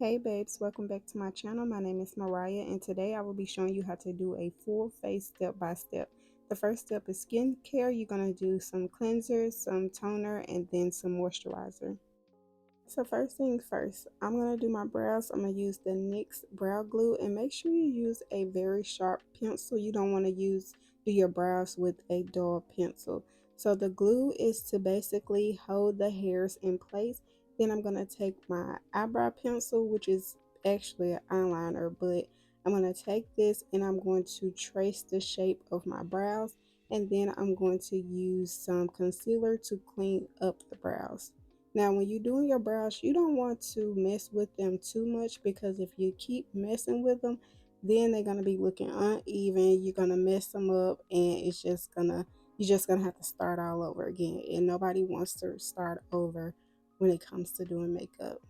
Hey babes, welcome back to my channel. My name is Mariah and today I will be showing you how to do a full face step by step. The first step is skincare. You're going to do some cleanser, some toner, and then some moisturizer. So first thing first, I'm going to do my brows. I'm going to use the NYX brow glue and make sure you use a very sharp pencil. You don't want to do your brows with a dull pencil. So the glue is to basically hold the hairs in place. Then I'm going to take my eyebrow pencil, which is actually an eyeliner, but I'm going to take this and I'm going to trace the shape of my brows, and then I'm going to use some concealer to clean up the brows. Now, when you're doing your brows, you don't want to mess with them too much, because if you keep messing with them, then they're gonna be looking uneven. You're gonna mess them up, and you're just gonna have to start all over again. And nobody wants to start over when it comes to doing makeup.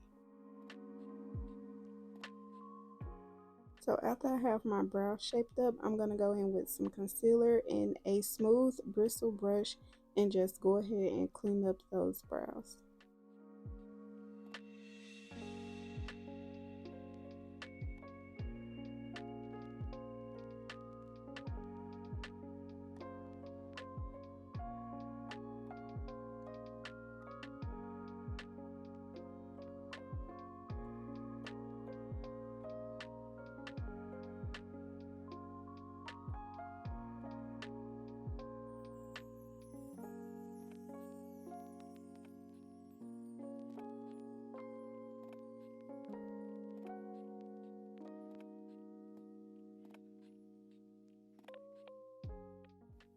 So after I have my brows shaped up, I'm gonna go in with some concealer and a smooth bristle brush and just go ahead and clean up those brows.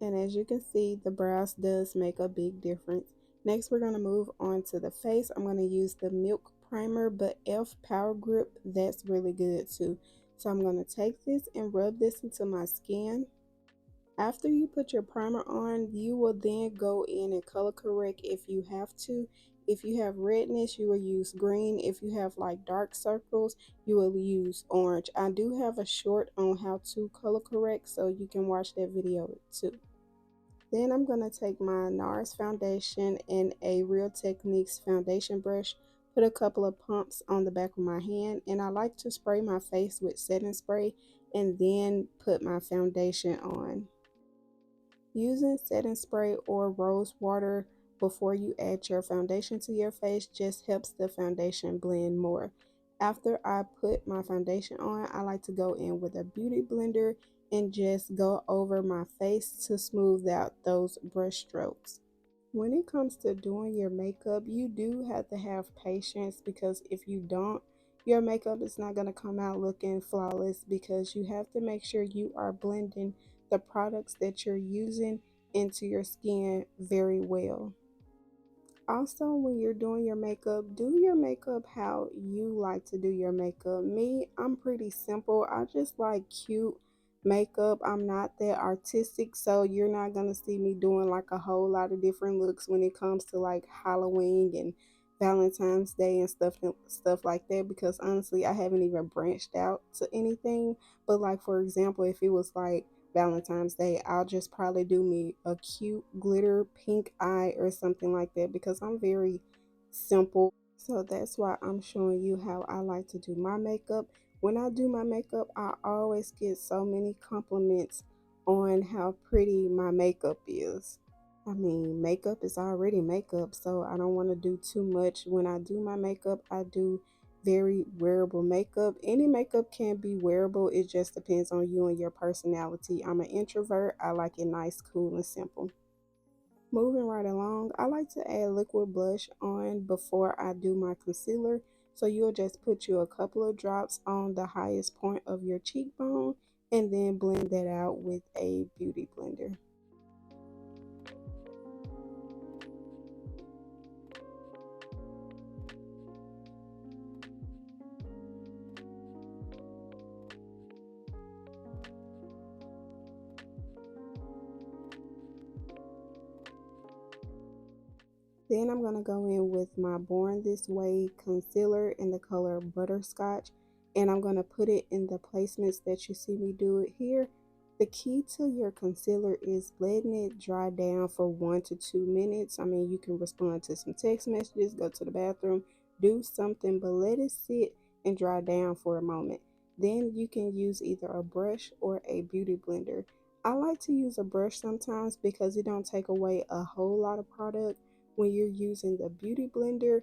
And as you can see, the brows does make a big difference. Next, we're going to move on to the face. I'm going to use the Milk Primer, but Elf Power Grip, that's really good too. So I'm going to take this and rub this into my skin. After you put your primer on, you will then go in and color correct if you have to. If you have redness, you will use green. If you have like dark circles, you will use orange. I do have a short on how to color correct, so you can watch that video too. Then I'm going to take my NARS foundation and a Real Techniques foundation brush, put a couple of pumps on the back of my hand, and I like to spray my face with setting spray and then put my foundation on. Using setting spray or rose water before you add your foundation to your face just helps the foundation blend more. After I put my foundation on, I like to go in with a beauty blender and just go over my face to smooth out those brush strokes. When it comes to doing your makeup, you do have to have patience, because if you don't, your makeup is not going to come out looking flawless, because you have to make sure you are blending the products that you're using into your skin very well. Also, when you're doing your makeup, do your makeup how you like to do your makeup. Me, I'm pretty simple. I just like cute makeup. I'm not that artistic, so you're not gonna see me doing like a whole lot of different looks when it comes to like Halloween and Valentine's Day and stuff like that, because honestly, I haven't even branched out to anything. But like, for example, if it was like Valentine's Day, I'll just probably do me a cute glitter pink eye or something like that, because I'm very simple. So that's why I'm showing you how I like to do my makeup. When I do my makeup, I always get so many compliments on how pretty my makeup is. I mean, makeup is already makeup, so I don't want to do too much. When I do my makeup, I do very wearable makeup. Any makeup can be wearable, it just depends on you and your personality. I'm an introvert, I like it nice, cool, and simple. Moving right along, I like to add liquid blush on before I do my concealer. So you'll just put you a couple of drops on the highest point of your cheekbone and then blend that out with a beauty blender. Then I'm going to go in with my Born This Way concealer in the color Butterscotch, and I'm going to put it in the placements that you see me do it here. The key to your concealer is letting it dry down for 1 to 2 minutes. I mean, you can respond to some text messages, go to the bathroom, do something, but let it sit and dry down for a moment. Then you can use either a brush or a beauty blender. I like to use a brush sometimes because it don't take away a whole lot of product. When you're using the beauty blender,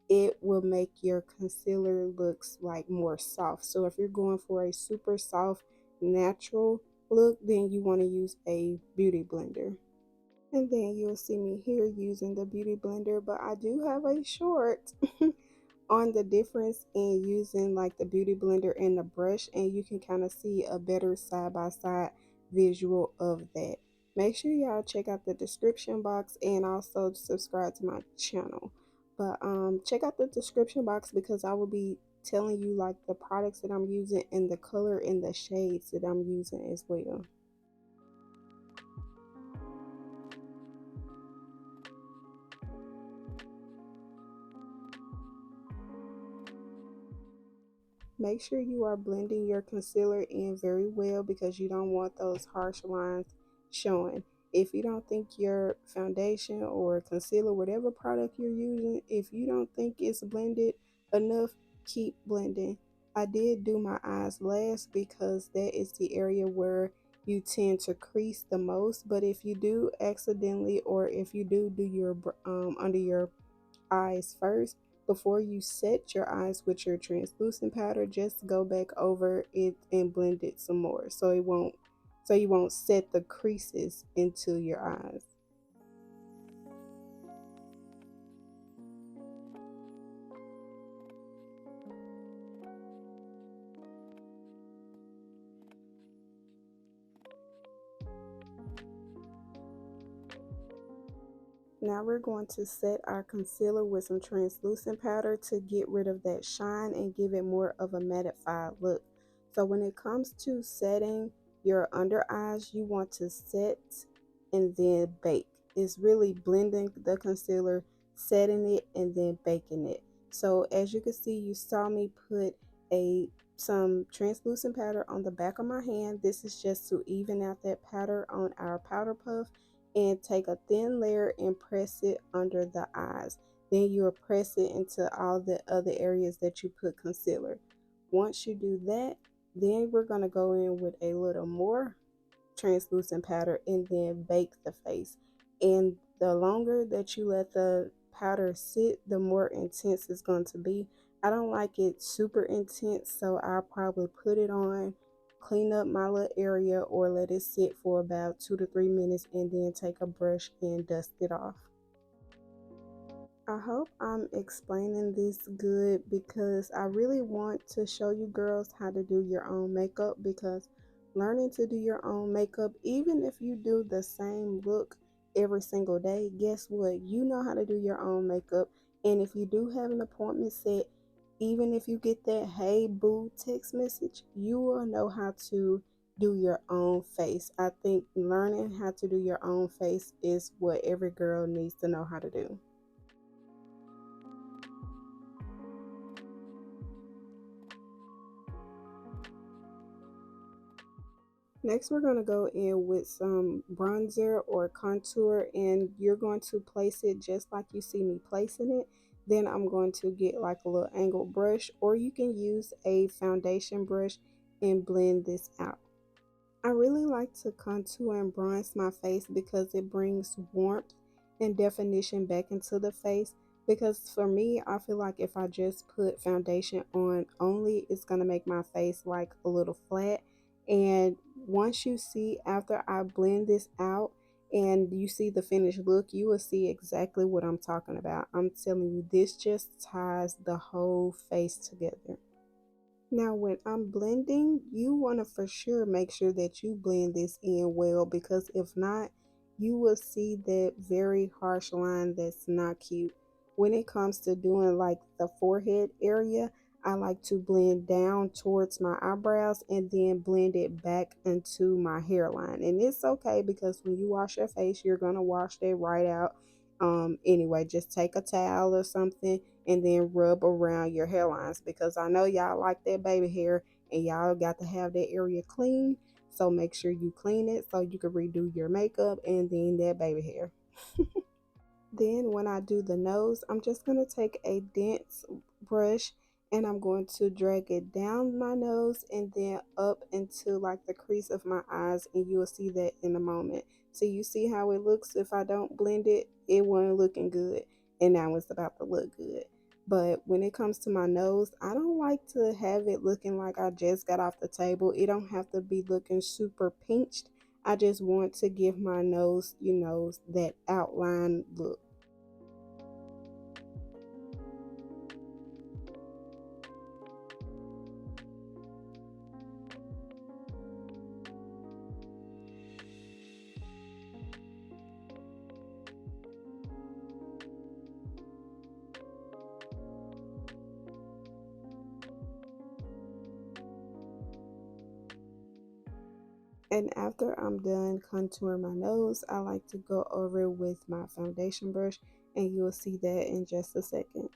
it will make your concealer looks like more soft. So if you're going for a super soft natural look, then you want to use a beauty blender. And then you'll see me here using the beauty blender, but I do have a short on the difference in using like the beauty blender and the brush, and you can kind of see a better side by side visual of that. Make sure y'all check out the description box and also subscribe to my channel. But check out the description box because I will be telling you like the products that I'm using and the color and the shades that I'm using as well. Make sure you are blending your concealer in very well because you don't want those harsh lines showing. If you don't think your foundation or concealer, whatever product you're using, if you don't think it's blended enough, keep blending. I did do my eyes last because that is the area where you tend to crease the most. But if you do accidentally, or if you do your under your eyes first, before you set your eyes with your translucent powder, just go back over it and blend it some more so you won't set the creases into your eyes. Now we're going to set our concealer with some translucent powder to get rid of that shine and give it more of a mattified look. So when it comes to setting your under eyes, you want to set and then bake. It's really blending the concealer, setting it, and then baking it. So as you can see, you saw me put a some translucent powder on the back of my hand. This is just to even out that powder on our powder puff, and take a thin layer and press it under the eyes. Then you'll press it into all the other areas that you put concealer. Once you do that, then we're going to go in with a little more translucent powder and then bake the face. And the longer that you let the powder sit, the more intense it's going to be. I don't like it super intense, so I'll probably put it on, clean up my little area, or let it sit for about 2 to 3 minutes and then take a brush and dust it off. I hope I'm explaining this good because I really want to show you girls how to do your own makeup, because learning to do your own makeup, even if you do the same look every single day, guess what? You know how to do your own makeup. And if you do have an appointment set, even if you get that "hey boo" text message, you will know how to do your own face. I think learning how to do your own face is what every girl needs to know how to do. Next, we're going to go in with some bronzer or contour, and you're going to place it just like you see me placing it. Then I'm going to get like a little angled brush, or you can use a foundation brush and blend this out. I really like to contour and bronze my face because it brings warmth and definition back into the face. Because for me, I feel like if I just put foundation on only, it's going to make my face like a little flat. And once you see, after I blend this out and you see the finished look, you will see exactly what I'm talking about. I'm telling you, this just ties the whole face together. Now, when I'm blending, you want to for sure make sure that you blend this in well, because if not, you will see that very harsh line that's not cute. When it comes to doing like the forehead area, I like to blend down towards my eyebrows and then blend it back into my hairline. And it's okay because when you wash your face, you're going to wash that right out. Anyway, just take a towel or something and then rub around your hairlines, because I know y'all like that baby hair and y'all got to have that area clean. So make sure you clean it so you can redo your makeup and then that baby hair. Then when I do the nose, I'm just going to take a dense brush and I'm going to drag it down my nose and then up into like the crease of my eyes, and you will see that in a moment. So you see how it looks. If I don't blend it, it wasn't looking good, and now it's about to look good. But when it comes to my nose, I don't like to have it looking like I just got off the table. It don't have to be looking super pinched. I just want to give my nose, that outline look. And after I'm done contouring my nose, I like to go over with my foundation brush, and you'll see that in just a second.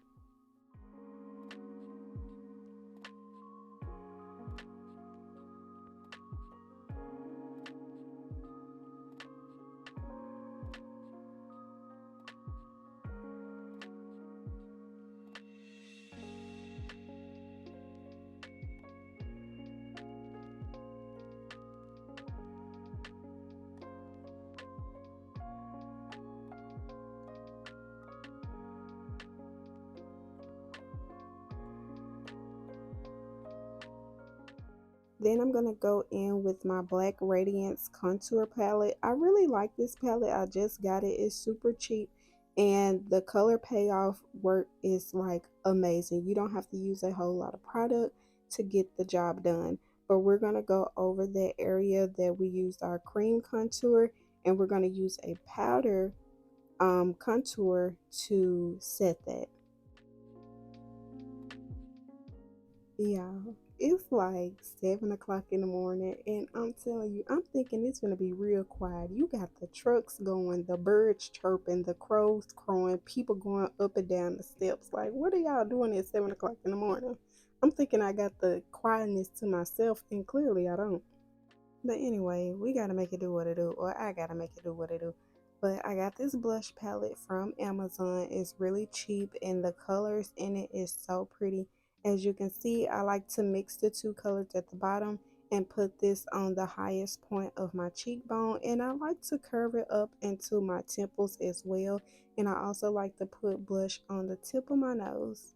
Then I'm going to go in with my Black Radiance contour palette. I really like this palette. I just got it. It's super cheap, and the color payoff work is like amazing. You don't have to use a whole lot of product to get the job done. But we're going to go over that area that we used our cream contour, and we're going to use a powder contour to set that. Yeah, it's like 7 o'clock in the morning, and I'm telling you, I'm thinking it's gonna be real quiet. You got the trucks going, the birds chirping, the crows crowing, people going up and down the steps. Like, what are y'all doing at 7 o'clock in the morning? I'm thinking I got the quietness to myself, and clearly I don't. But anyway, we gotta make it do what it do, or I gotta make it do what it do. But I got this blush palette from Amazon. It's really cheap, and the colors in it is so pretty. As you can see, I like to mix the two colors at the bottom and put this on the highest point of my cheekbone. And I like to curve it up into my temples as well. And I also like to put blush on the tip of my nose.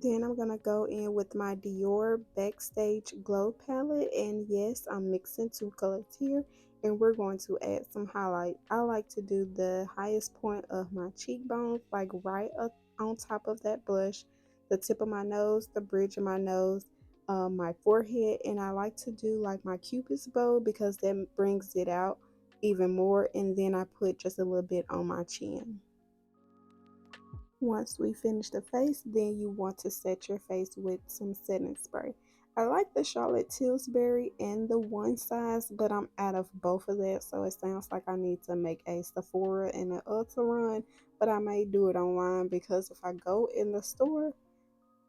Then I'm gonna go in with my Dior Backstage Glow palette, and yes, I'm mixing two colors here, and we're going to add some highlight. I like to do the highest point of my cheekbones, like right up on top of that blush, the tip of my nose, the bridge of my nose, my forehead, and I like to do like my cupid's bow because that brings it out even more, and then I put just a little bit on my chin. Once we finish the face, then you want to set your face with some setting spray. I like the Charlotte Tilbury and the one size, but I'm out of both of that, so it sounds like I need to make a Sephora and an Ulta run, but I may do it online because if I go in the store,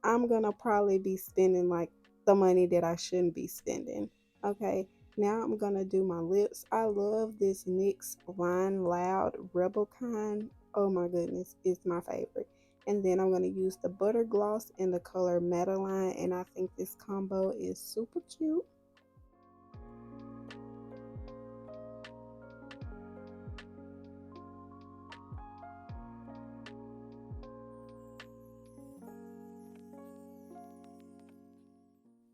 I'm gonna probably be spending like the money that I shouldn't be spending. Okay, now I'm gonna do my lips. I love this NYX Line Loud Rebel Kind. Oh my goodness, it's my favorite. And then I'm gonna use the Butter Gloss in the color Madeline, and I think this combo is super cute.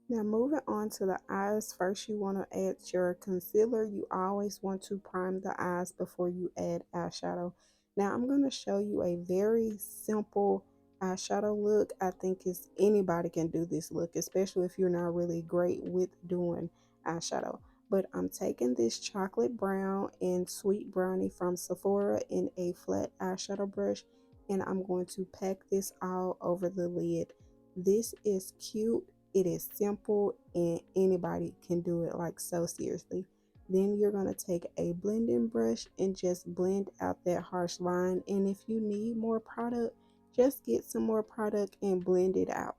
Now moving on to the eyes, first you want to add your concealer. You always want to prime the eyes before you add eyeshadow. Now I'm going to show you a very simple eyeshadow look. I think anybody can do this look, especially if you're not really great with doing eyeshadow. But I'm taking this chocolate brown and sweet brownie from Sephora in a flat eyeshadow brush, and I'm going to pack this all over the lid. This is cute, it is simple, and anybody can do it, like so seriously. Then you're going to take a blending brush and just blend out that harsh line. And if you need more product, just get some more product and blend it out.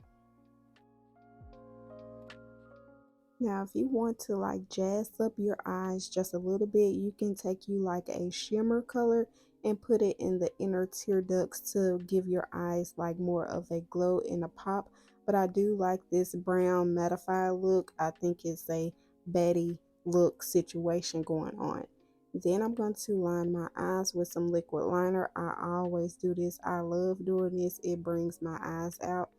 Now, if you want to like jazz up your eyes just a little bit, you can take you like a shimmer color and put it in the inner tear ducts to give your eyes like more of a glow and a pop. But I do like this brown mattified look. I think it's a Betty look situation going on. Then I'm going to line my eyes with some liquid liner. I always do this. I love doing this. It brings my eyes out.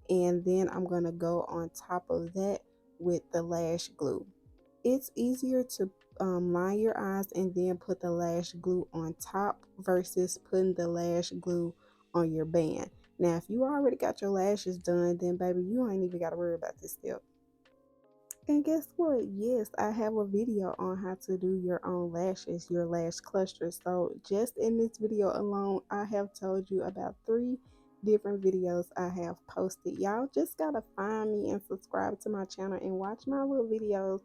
And then I'm going to go on top of that with the lash glue. It's easier to line your eyes and then put the lash glue on top versus putting the lash glue on your band. Now, if you already got your lashes done, then baby, you ain't even got to worry about this step. And guess what? Yes, I have a video on how to do your own lashes, your lash clusters. So just in this video alone, I have told you about 3 different videos I have posted. Y'all just gotta find me and subscribe to my channel and watch my little videos.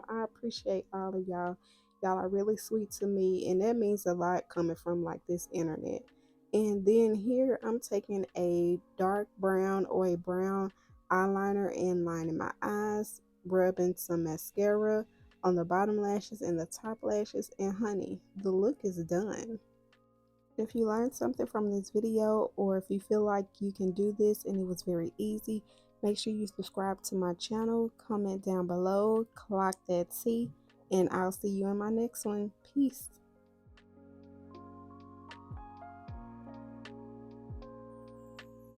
I appreciate all of y'all. Y'all are really sweet to me, and that means a lot coming from like this internet. And then here I'm taking a dark brown or a brown eyeliner and lining my eyes, rubbing some mascara on the bottom lashes and the top lashes, and honey, the look is done. If you learned something from this video, or if you feel like you can do this and it was very easy, make sure you subscribe to my channel, comment down below, clock that T, and I'll see you in my next one. Peace.